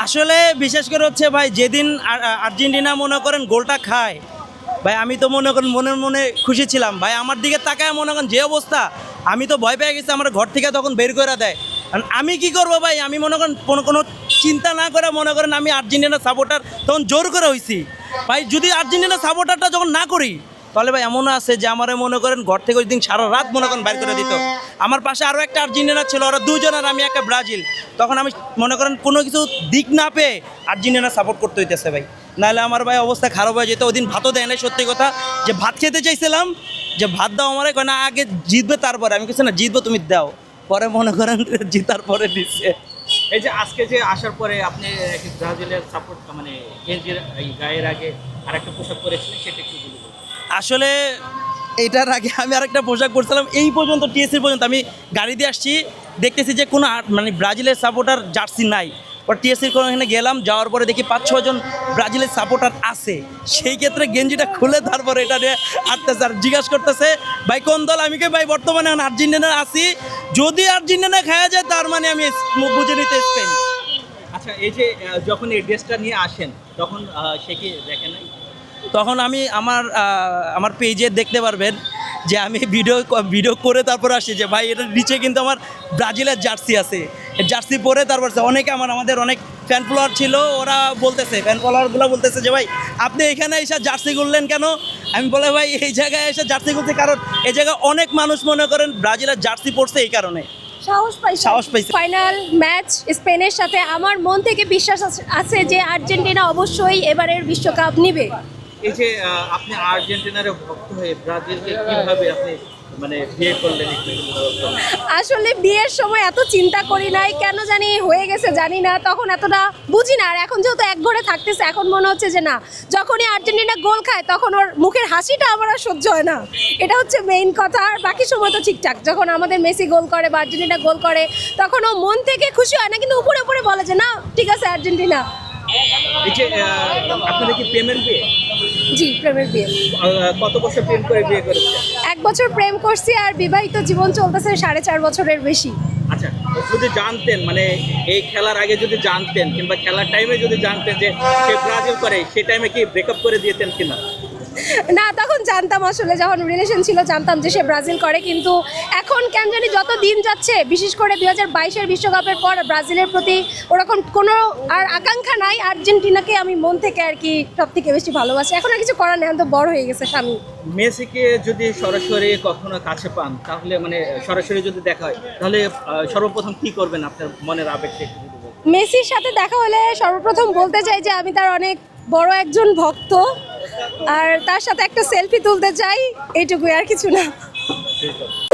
আসলে বিশেষ করে হচ্ছে ভাই যেদিন আর্জেন্টিনা মনে করেন গোলটা খায় ভাই, আমি তো মনে করেন মনে খুশি ছিলাম ভাই। আমার দিকে তাকায় মনে করেন যে অবস্থা, আমি তো ভয় পেয়ে গেছি। আমার ঘর থেকে তখন বের করে দেয়। আর আমি কি করব ভাই, আমি মনে করেন কোনো চিন্তা না করে মনে করেন আমি আর্জেন্টিনা সাপোর্টার তখন জোর করে হইছি ভাই। যদি আর্জেন্টিনা সাপোর্টারটা যখন না করি তাহলে ভাই এমনও আছে যে আমার মনে করেন ঘর থেকে ওই দিন সারা রাত মনে করেন বাইর করে দিত। আমার পাশে আরও একটা আর্জেন্টিনা ছিল, ওরা দুজন, আর আমি একটা ব্রাজিল। তখন আমি মনে করেন কোনো কিছু দিক না পেয়ে আর্জেন্টিনা সাপোর্ট করতে হইতেছে ভাই, নাহলে আমার ভাই অবস্থা খারাপ হয়ে যেত। ওই দিন ভাতও দেয় নাই, সত্যি কথা। যে ভাত খেতে চাইছিলাম, যে ভাত দাও আমার, না আগে জিতবে তারপরে। আমি কিছু না, জিতবো তুমি দাও, পরে মনে করেন জিতার পরে দিচ্ছে। এই যে আজকে যে আসার পরে আপনি ব্রাজিলের সাপোর্ট মানে গেঞ্জির এই গায়ের আগে আরেকটা পোশাক পরেছিলেন, সেটা একটু বলুন। আসলে এটার আগে আমি আরেকটা পোশাক পরছিলাম, এই পর্যন্ত টিএসসি পর্যন্ত আমি গাড়ি দিয়ে আসছি, দেখতেছি যে কোনো মানে ব্রাজিলের সাপোর্টার জার্সি নাই। পর টিএসসির কোনো এখানে গেলাম, যাওয়ার পরে দেখি 5-6 জন ব্রাজিলের সাপোর্টার আছে। সেই ক্ষেত্রে গেঞ্জিটা খুলে তারপরে এটা নিয়ে আসতেছে, আর জিজ্ঞাসা করতেছে ভাই কোন দল। আমি ভাই বর্তমানে আর্জেন্টিনা আছি, যদি আর্জেন্টিনা খাওয়া যায় তার মানে আমি বুঝে নিতে স্পেন। আচ্ছা, এই যে যখন এই ড্রেসটা নিয়ে আসেন তখন সে কি দেখেন নাই? তখন আমি আমার পেজে দেখতে পারবেন যে আমি ভিডিও করে তারপর আসি যে ভাই এটার নিচে কিন্তু আমার ব্রাজিলের জার্সি আছে। জার্সি পরে তারপর অনেকে আমাদের অনেক ফ্যান ফলোয়ার ছিল, ওরা বলতেছে, ফ্যান ফলোয়ারগুলো বলতেছে যে ভাই আপনি এখানে এসে জার্সি করলেন কেন। আমি বলে ভাই এই জায়গায় এসে জার্সি করতে, কারণ এই জায়গায় অনেক মানুষ মনে করেন ব্রাজিলের জার্সি পরছে, এই কারণে সাহস পাইছে। ফাইনাল ম্যাচ স্পেনের সাথে আমার মন থেকে বিশ্বাস আছে যে আর্জেন্টিনা অবশ্যই এবারের বিশ্বকাপ নিবে। এই যে আপনি আর্জেন্টিনার ভক্ত হয়ে ব্রাজিলকে কিভাবে আপনি মানে বিয়ে করলেন একটু বলুন। আসলে বিয়ের সময় এত চিন্তা করি নাই, কেন জানি হয়ে গেছে জানি না, তখন এতটা বুঝি না। আর এখন যেহেতু এক ঘরে থাকতেছে, এখন মনে হচ্ছে যে না, যখনই আর্জেন্টিনা গোল খায় তখন ওর মুখের হাসিটা আমার আর সহ্য হয় না। এটা হচ্ছে মেইন কথা। আর বাকি সময় তো ঠিকঠাক। যখন আমাদের মেসি গোল করে বা আর্জেন্টিনা গোল করে তখন ও মন থেকে খুশি হয় না, কিন্তু উপরে উপরে বলে যে না ঠিক আছে আর্জেন্টিনা। এই যে আপনাদের কি প্রেমের বিয়ে? জি, প্রেমের বিয়ে। কত বছর প্রেম করে বিয়ে করেছে? 1 বছর প্রেম করছি, আর বিবাহিত জীবন চলতেছে 4.5 বছরের বেশি। আচ্ছা, যদি জানতেন মানে এই খেলার আগে যদি জানতেন কিংবা খেলার টাইমে যদি জানতেন যে সে ব্রাজিল করে, সেই টাইমে কি ব্রেকআপ করে দিতেন কিনা? না, তখন জানতাম, আসলে যখন রিলেশন ছিল জানতাম যে সে ব্রাজিল করে, কিন্তু এখন কেন জানি যত দিন যাচ্ছে, বিশেষ করে 2022-এর বিশ্বকাপের পর ব্রাজিলের প্রতি ওরকম কোনো আর আকাঙ্ক্ষা নাই। আর্জেন্টিনাকে আমি মন থেকে আর কি সব থেকে বেশি ভালোবাসি। এখন আর কিছু করার নেই, তো বড় হয়ে গেছে স্বামী। মেসিকে যদি সরাসরি কখনো কাছে পান, তাহলে মানে সরাসরি যদি দেখা হয়, তাহলে সর্বপ্রথম কি করবেন? আপনার মনের আবেগটা একটু যদি বলেন। মেসির সাথে দেখা হলে সর্বপ্রথম বলতে চাই যে আমি তার অনেক বড় একজন ভক্ত, আর তার সাথে একটা সেলফি তুলতে চাই, এইটুকুই, আর কিছু না। ঠিক আছে।